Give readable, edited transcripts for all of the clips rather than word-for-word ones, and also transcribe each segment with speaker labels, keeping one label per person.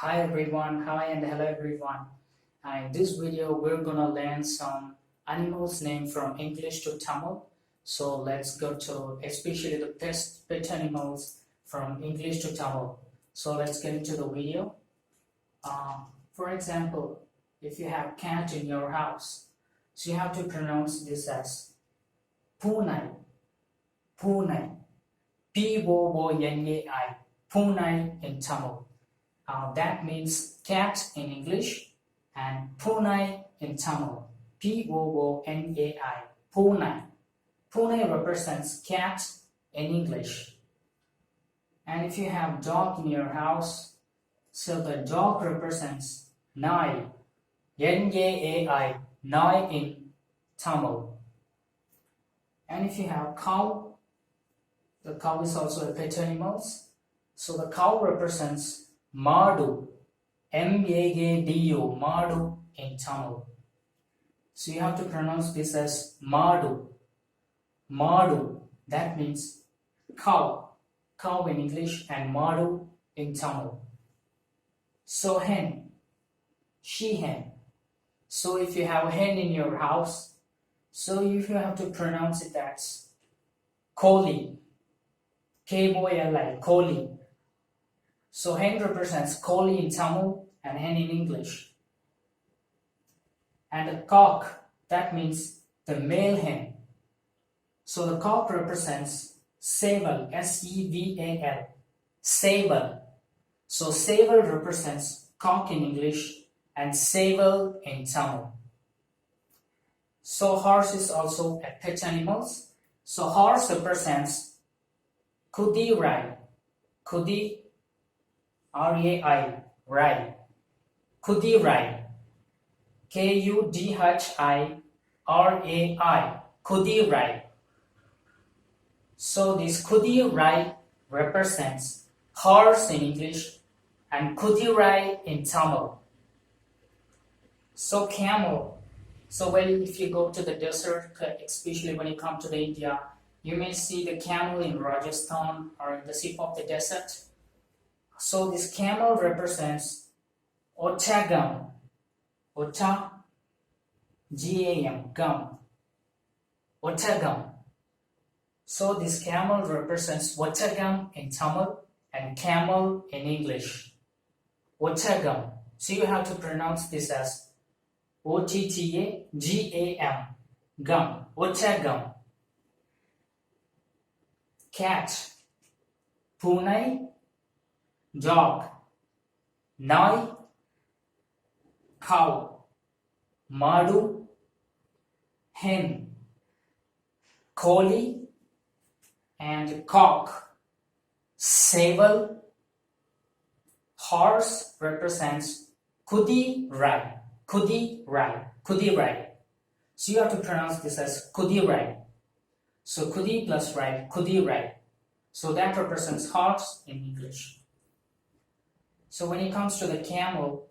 Speaker 1: Hi everyone, hi and hello everyone. In this video, we're gonna learn some animals name from English to Tamil. So let's go to especially the pet animals from English to Tamil. So let's get into the video. For example, if you have cat in your house, so you have to pronounce this as Punai, Punai, P-O-O-N-A-I, Punai in Tamil. That means cat in English and Punai in Tamil. P-O-O-N-A-I, Punai. Punai represents cat in English. And if you have dog in your house, so the dog represents Nai, N-A-A-I, Nai in Tamil. And if you have cow, the cow is also a pet animal. So the cow represents Madu, M-A-A-D-U, Madu in Tamil. So you have to pronounce this as Madu. Madu, that means cow. Cow in English and Madu in Tamil. So hen, she hen. So if you have a hen in your house, so you have to pronounce it as Koli, K-O-L-I, Koli. So hen represents Koli in Tamil and hen in English. And the cock, that means the male hen. So the cock represents Seval, S-E-V-A-L, Seval. So Seval represents cock in English and Seval in Tamil. So horse is also a pet animal. So horse represents Kudirai, Kudi, R-A-I, Rai, Kudirai, K-U-D-H-I-R-A-I, Kudirai. So this Kudirai represents horse in English and Kudirai in Tamil. So camel. So if you go to the desert, especially when you come to the India, you may see the camel in Rajasthan or in the tip of the desert. So this camel represents Ottagam, Otta, G-A-M, gum, Ottagam. So this camel represents Ottagam in Tamil and camel in English, Ottagam. So you have to pronounce this as O-T-T-A-G-A-M, gum, Ottagam. Cat, Punai, dog, Nai, cow, Madu, hen, Koli, and cock. Seval, horse represents Kudirai, Kudirai, Kudirai. So you have to pronounce this as Kudirai. So Kudi plus Rai, Kudirai. So that represents horse in English. So when it comes to the camel,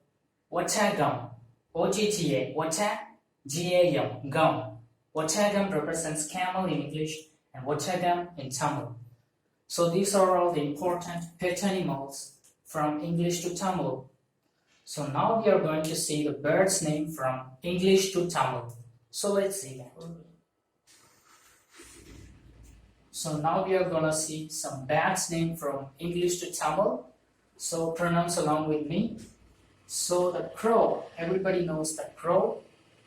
Speaker 1: Ottagam, O-T-T-A, Otta, G-A-M, gum. Ottagam represents camel in English and Ottagam in Tamil. So these are all the important pet animals from English to Tamil. So now we are going to see the bird's name from English to Tamil. So let's see that. So now we are going to see some bat's name from English to Tamil. So pronounce along with me. So the crow, everybody knows the crow.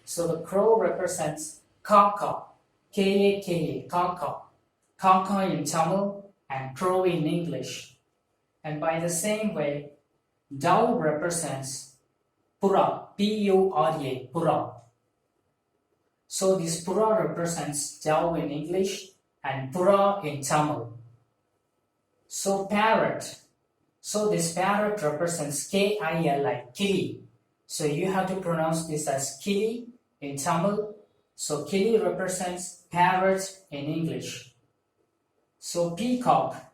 Speaker 1: So the crow represents kaka, K-A-K-A, kaka. Kaka in Tamil and crow in English. And by the same way, dove represents pura, P-U-R-A, pura. So this pura represents dove in English and pura in Tamil. So parrot. So this parrot represents K-I-L-I, kili. So you have to pronounce this as kili in Tamil. So kili represents parrot in English. So peacock.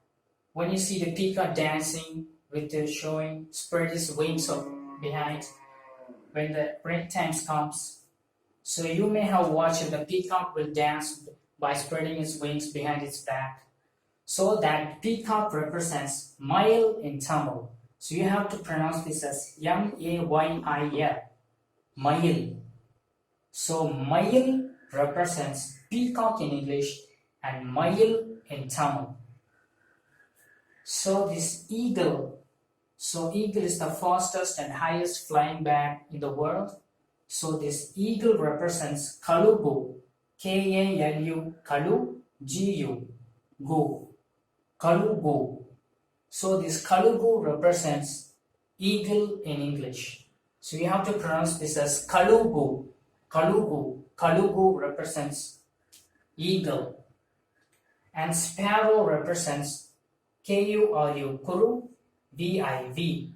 Speaker 1: When you see the peacock dancing with the showing, spread his wings behind when the break times comes. So you may have watched the peacock will dance by spreading its wings behind its back. So that peacock represents male in Tamil. So you have to pronounce this as M-A-Y-I-L, Mayil. So Mayil represents peacock in English and Mayil in Tamil. So this eagle, so eagle is the fastest and highest flying bird in the world. So this eagle represents Kalugu, K-A-L-U, Kalu, G-U, Gu, Kalugu. So this Kalugu represents eagle in English. So you have to pronounce this as Kalugu, Kalugu. Kalugu represents eagle. And sparrow represents K-U-R-U, Kuru, V-I-V,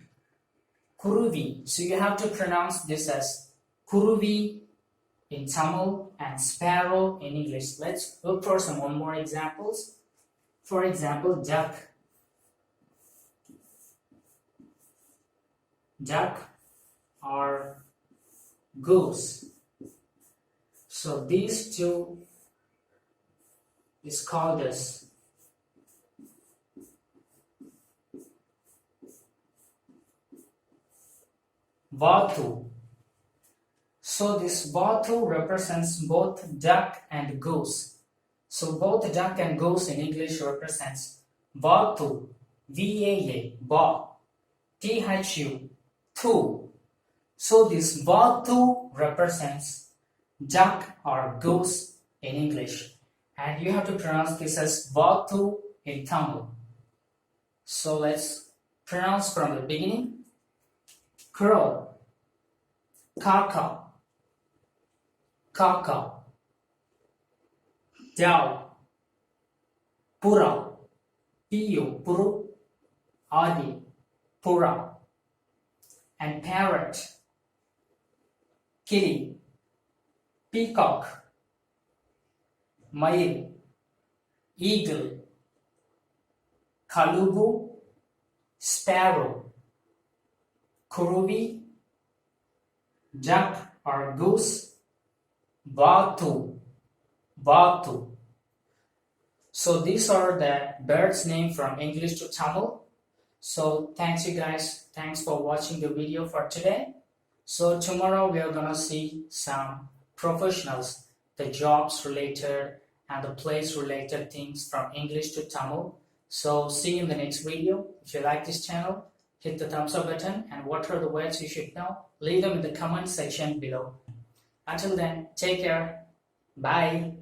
Speaker 1: Kuruvi. So you have to pronounce this as Kuruvi in Tamil and sparrow in English. Let's look for some one more examples. For example, duck. Duck or goose. So these two is called as Vatu. So this Vatu represents both duck and goose. So both duck and goose in English represents Vatu, V-A-A, Ba, T-H-U, Tu. So this Vatu represents duck or goose in English. And you have to pronounce this as Vatu in Tamil. So let's pronounce from the beginning. Crow, Kaka, Kaka, Dove, Pura, Piyu, Puru, Adi, Pura, and parrot, Kitty, peacock, Mayil, eagle, Kalugu, sparrow, Kuruvi, duck or goose, Vatu, Vatu. So these are the birds' name from English to Tamil. So thanks you guys. Thanks for watching the video for today. So tomorrow we are gonna see some professionals, the jobs related and the place related things from English to Tamil. So see you in the next video. If you like this channel, hit the thumbs up button, and what are the words you should know? Leave them in the comment section below. Until then, take care. Bye.